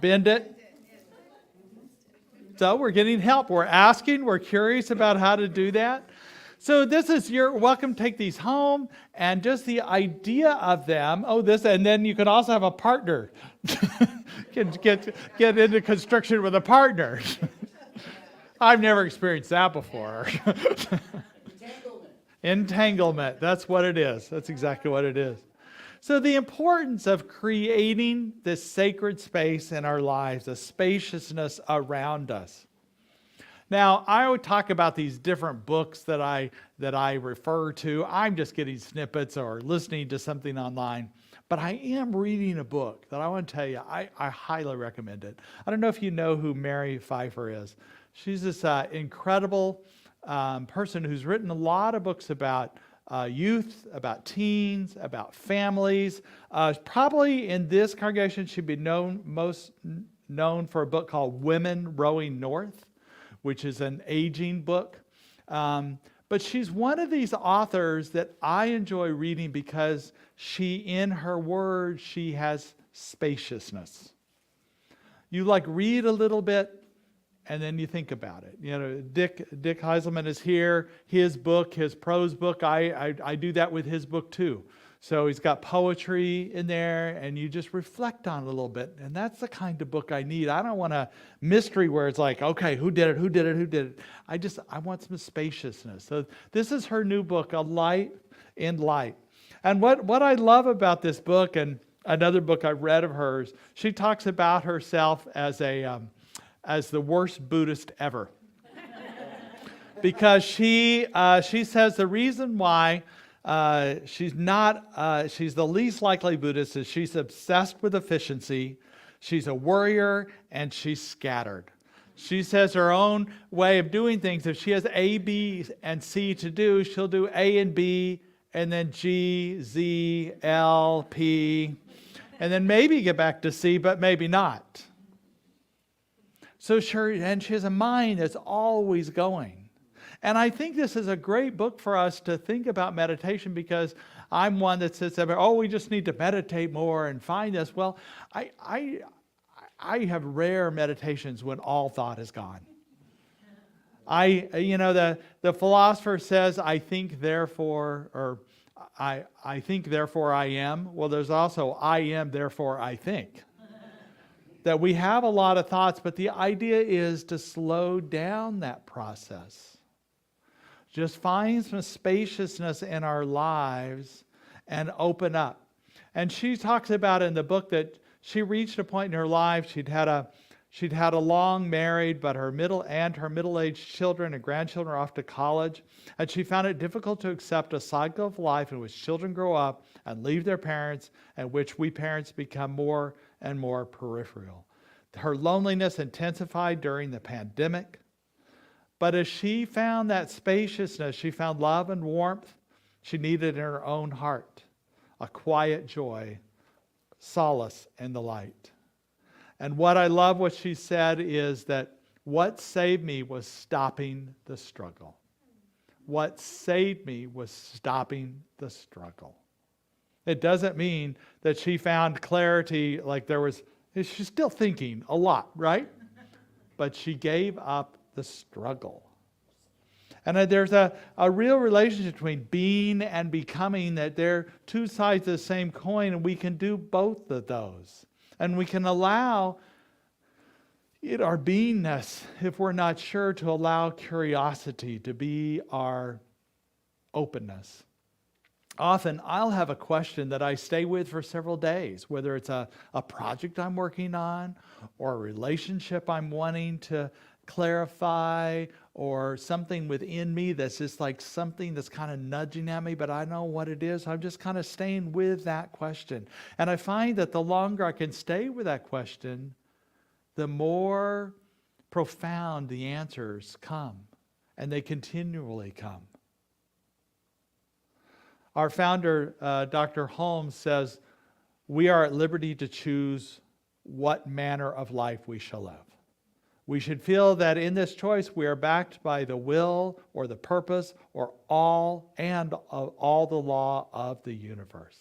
Speaker 2: bend it. So we're getting help. We're asking. We're curious about how to do that. So this is your welcome. Take these home, and just the idea of them. Oh, this, and then you can also have a partner. get into construction with a partner. I've never experienced that before. Entanglement. That's what it is. That's exactly what it is. So the importance of creating this sacred space in our lives, a spaciousness around us. Now, I would talk about these different books that I refer to. I'm just getting snippets or listening to something online. But I am reading a book that I want to tell you, I highly recommend it. I don't know if you know who Mary Pfeiffer is. She's this incredible person who's written a lot of books about youth, about teens, about families. Probably in this congregation, she'd be most known for a book called Women Rowing North, which is an aging book. But she's one of these authors that I enjoy reading because in her words, she has spaciousness. You read a little bit, and then you think about it. You know, Dick Heiselman is here. His book, his prose book, I do that with his book too. So he's got poetry in there, and you just reflect on it a little bit. And that's the kind of book I need. I don't want a mystery where it's like, okay, who did it? I want some spaciousness. So this is her new book, A Light in Light. And what I love about this book, and another book I read of hers, she talks about herself as the worst Buddhist ever. Because she says the reason why she's the least likely Buddhist is she's obsessed with efficiency, she's a worrier, and she's scattered. She says her own way of doing things, if she has A, B, and C to do, she'll do A and B, and then G, Z, L, P, and then maybe get back to C, but maybe not. So she has a mind that's always going. And I think this is a great book for us to think about meditation, because I'm one that sits there, we just need to meditate more and find this. Well, I have rare meditations when all thought is gone. The philosopher says, I think therefore, or I think therefore I am. Well, there's also I am therefore I think. That we have a lot of thoughts, but the idea is to slow down that process. Just find some spaciousness in our lives and open up. And she talks about in the book that she reached a point in her life, she'd had a long married, but her middle-aged children and grandchildren are off to college. And she found it difficult to accept a cycle of life in which children grow up and leave their parents, and which we parents become more and more peripheral. Her loneliness intensified during the pandemic. But as she found that spaciousness, she found love and warmth she needed in her own heart, a quiet joy, solace in the light. And what I love what she said is that what saved me was stopping the struggle. What saved me was stopping the struggle. It doesn't mean that she found clarity she's still thinking a lot, right? But she gave up the struggle. And there's a real relationship between being and becoming, that they're two sides of the same coin, and we can do both of those. And we can allow our beingness, if we're not sure, to allow curiosity to be our openness. Often I'll have a question that I stay with for several days, whether it's a project I'm working on, or a relationship I'm wanting to clarify, or something within me that's just something that's kind of nudging at me, but I know what it is. I'm just kind of staying with that question. And I find that the longer I can stay with that question, the more profound the answers come, and they continually come. Our founder, Dr. Holmes, says, we are at liberty to choose what manner of life we shall live. We should feel that in this choice we are backed by the will or the purpose or all the law of the universe.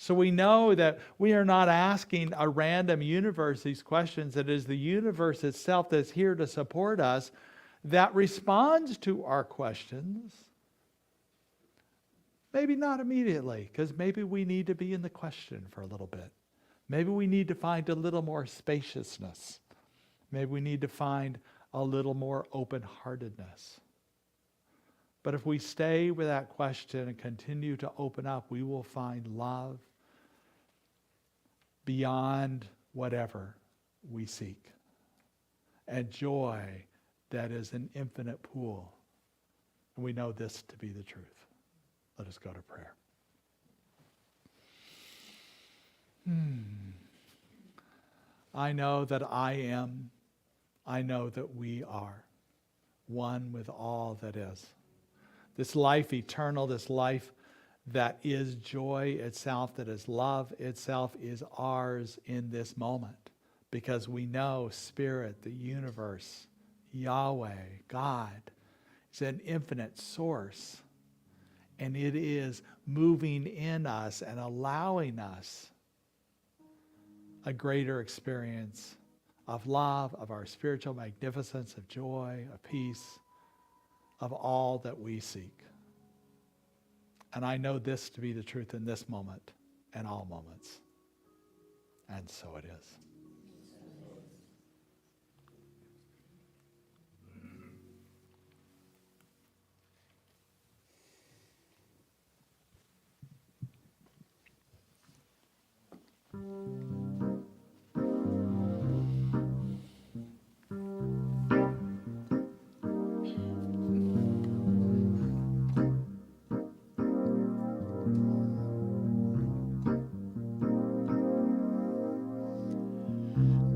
Speaker 2: So we know that we are not asking a random universe these questions. It is the universe itself that's here to support us, that responds to our questions. Maybe not immediately, because maybe we need to be in the question for a little bit. Maybe we need to find a little more spaciousness. Maybe we need to find a little more open-heartedness. But if we stay with that question and continue to open up, we will find love beyond whatever we seek, and joy that is an infinite pool. And we know this to be the truth. Let us go to prayer. I know that I am. I know that we are one with all that is. This life eternal, this life that is joy itself, that is love itself, is ours in this moment. Because we know Spirit, the universe, Yahweh, God, is an infinite source. And it is moving in us and allowing us a greater experience of love, of our spiritual magnificence, of joy, of peace, of all that we seek. And I know this to be the truth in this moment and all moments. And so it is.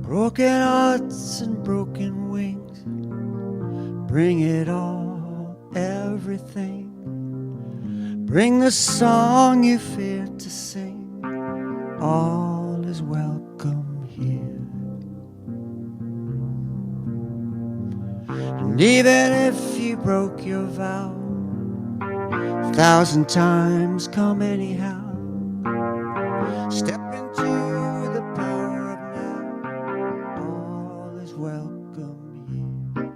Speaker 3: Broken hearts and broken wings, bring it all, everything. Bring the song you fear to sing, all is welcome here. And even if you broke your vow 1,000 times, come anyhow. Step into the power of now, all is welcome here.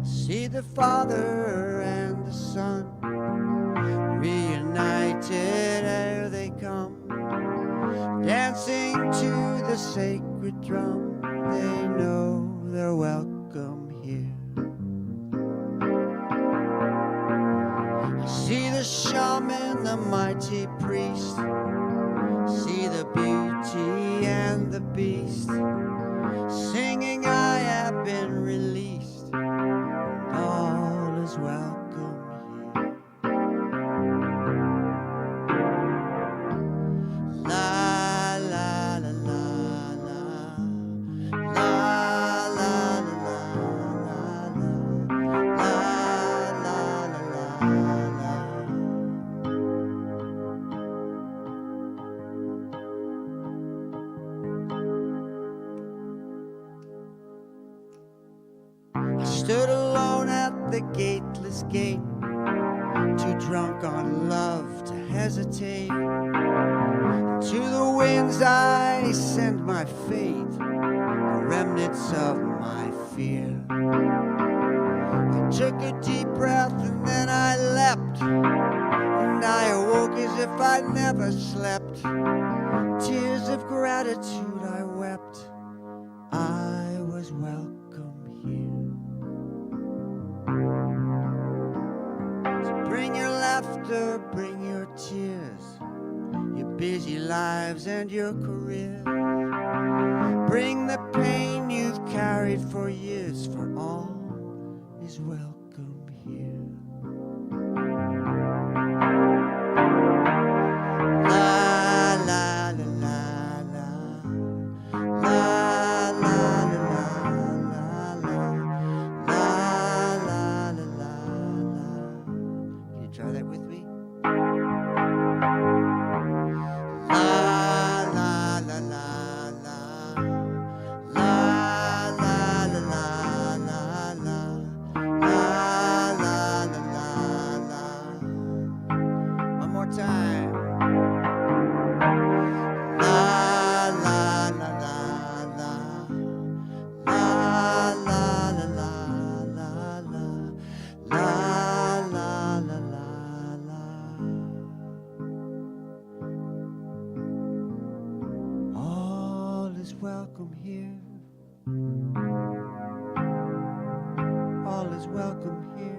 Speaker 3: See the Father and the Son reunited, ere they come, dancing to the sacred drum. They know they're welcome here. See the shaman, the mighty priest, see the beauty and the beast, singing I have been released, all is welcome here. La la la la la, la la la la la, la la la la. I stood alone at the gateless gate, too drunk on love to hesitate. To the winds I send my fate, the remnants of my fear. I took a deep breath and then I leapt, and I awoke as if I never slept. Tears of gratitude I wept, I was welcome here. So bring your laughter, bring your tears, your busy lives and your career. Bring the pain you've carried for years, for all is welcome here. La la la la la, la la la la la, la la la la la. Can you try that with me? La la la la la, la la la la la la, la more time. La la la la la. La la la la la la. La la la la la. All is welcome here. All is welcome here.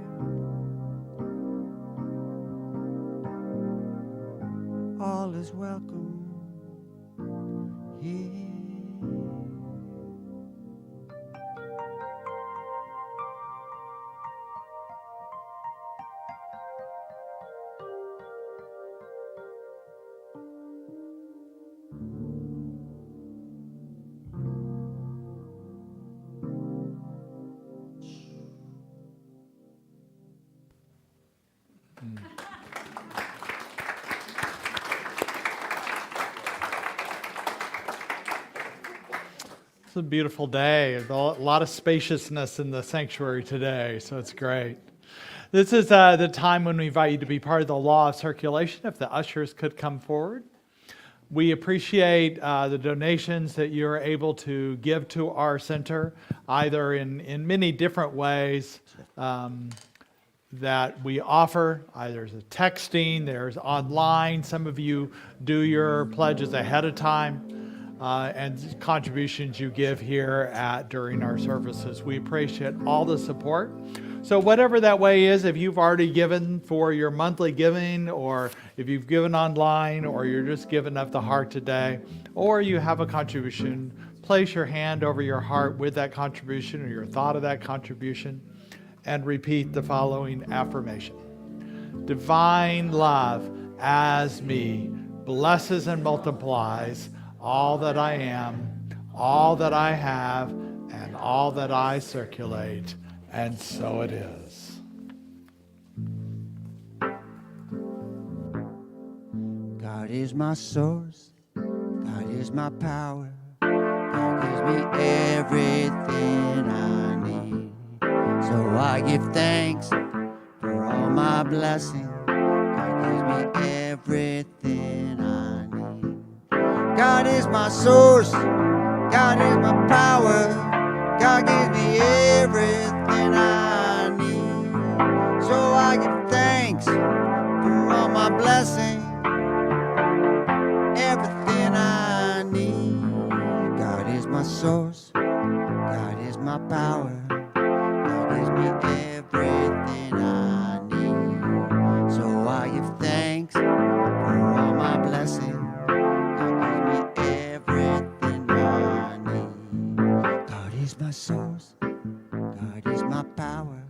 Speaker 3: All is welcome here.
Speaker 2: It's a beautiful day. There's a lot of spaciousness in the sanctuary today, so it's great. This is the time when we invite you to be part of the law of circulation. If the ushers could come forward. We appreciate the donations that you're able to give to our center, either in many different ways that we offer. There's a texting, there's online. Some of you do your pledges ahead of time. And contributions you give here during our services. We appreciate all the support. So whatever that way is, if you've already given for your monthly giving, or if you've given online, or you're just giving up the heart today, or you have a contribution, place your hand over your heart with that contribution or your thought of that contribution, and repeat the following affirmation. Divine love as me blesses and multiplies all that I am, all that I have, and all that I circulate, and so it is.
Speaker 3: God is my source, God is my power, God gives me everything I need. So I give thanks for all my blessings, God gives me everything I need. God is my source, God is my power, God gives me everything I need. So I give thanks for all my blessings, everything I need. God is my source, God is my power, God gives me everything I need. So I give thanks for all my blessings. My source, God is my power,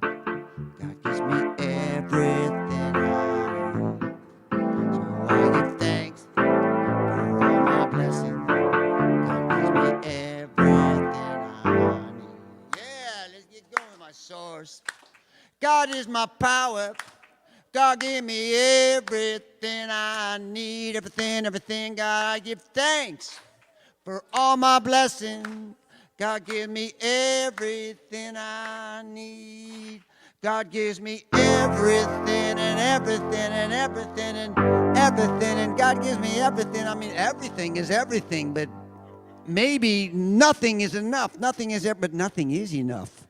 Speaker 3: God gives me everything I need. So I give thanks for all my blessings, God gives me everything I need. Yeah, let's get going with my source. God is my power, God give me everything I need, everything, God, I give thanks for all my blessings. God gives me everything I need. God gives me everything and everything and everything and everything. And God gives me everything. I mean, everything is everything, but maybe nothing is enough. Nothing is, but nothing is enough.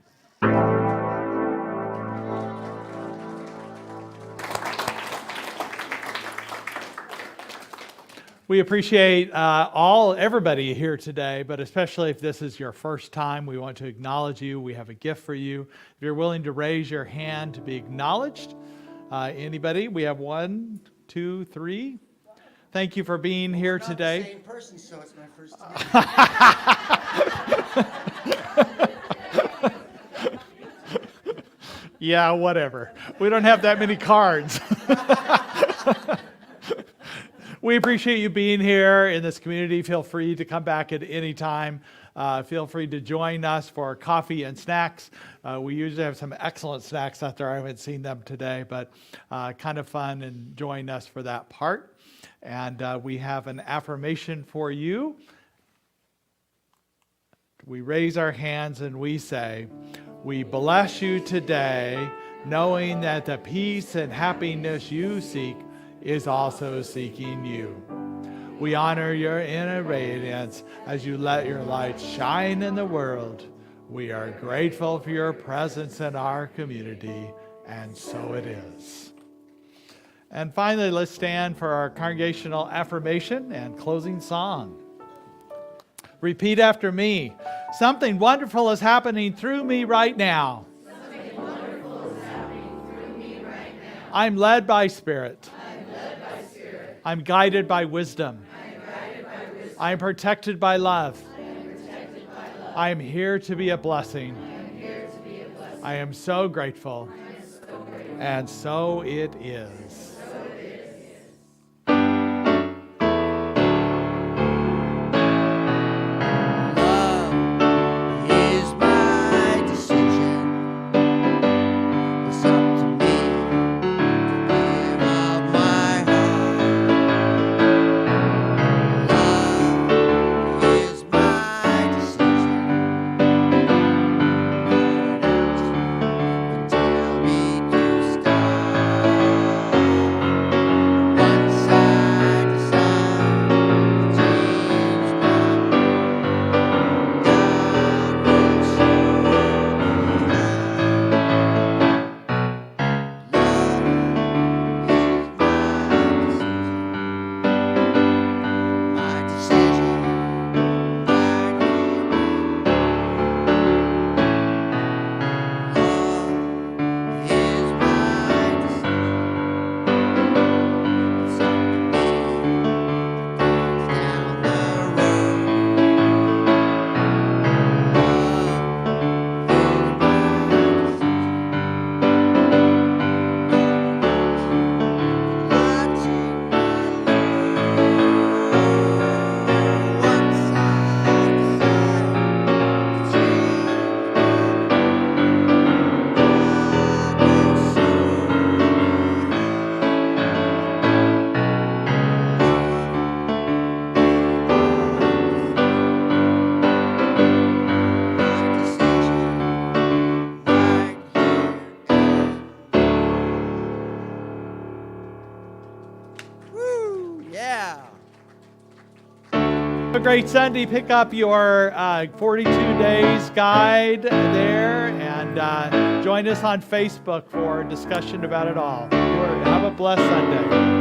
Speaker 2: We appreciate everybody here today, but especially if this is your first time, we want to acknowledge you. We have a gift for you. If you're willing to raise your hand to be acknowledged, anybody? We have 1, 2, 3. Thank you for being here today.
Speaker 3: I'm not the same person, so it's my first time.
Speaker 2: Yeah, whatever. We don't have that many cards. We appreciate you being here in this community. Feel free to come back at any time. Feel free to join us for coffee and snacks. We usually have some excellent snacks out there. I haven't seen them today, but kind of fun, and join us for that part. And we have an affirmation for you. We raise our hands and we say, we bless you today, knowing that the peace and happiness you seek is also seeking you. We honor your inner radiance as you let your light shine in the world. We are grateful for your presence in our community, and so it is. And finally, let's stand for our congregational affirmation and closing song. Repeat after me. Something wonderful is happening through me right now. I'm led by Spirit. I'm guided by wisdom. I am protected by love. I am here to be a blessing. I am so grateful. And so it is. Have a great Sunday. Pick up your 42 Days guide there and join us on Facebook for discussion about it all. Have a blessed Sunday.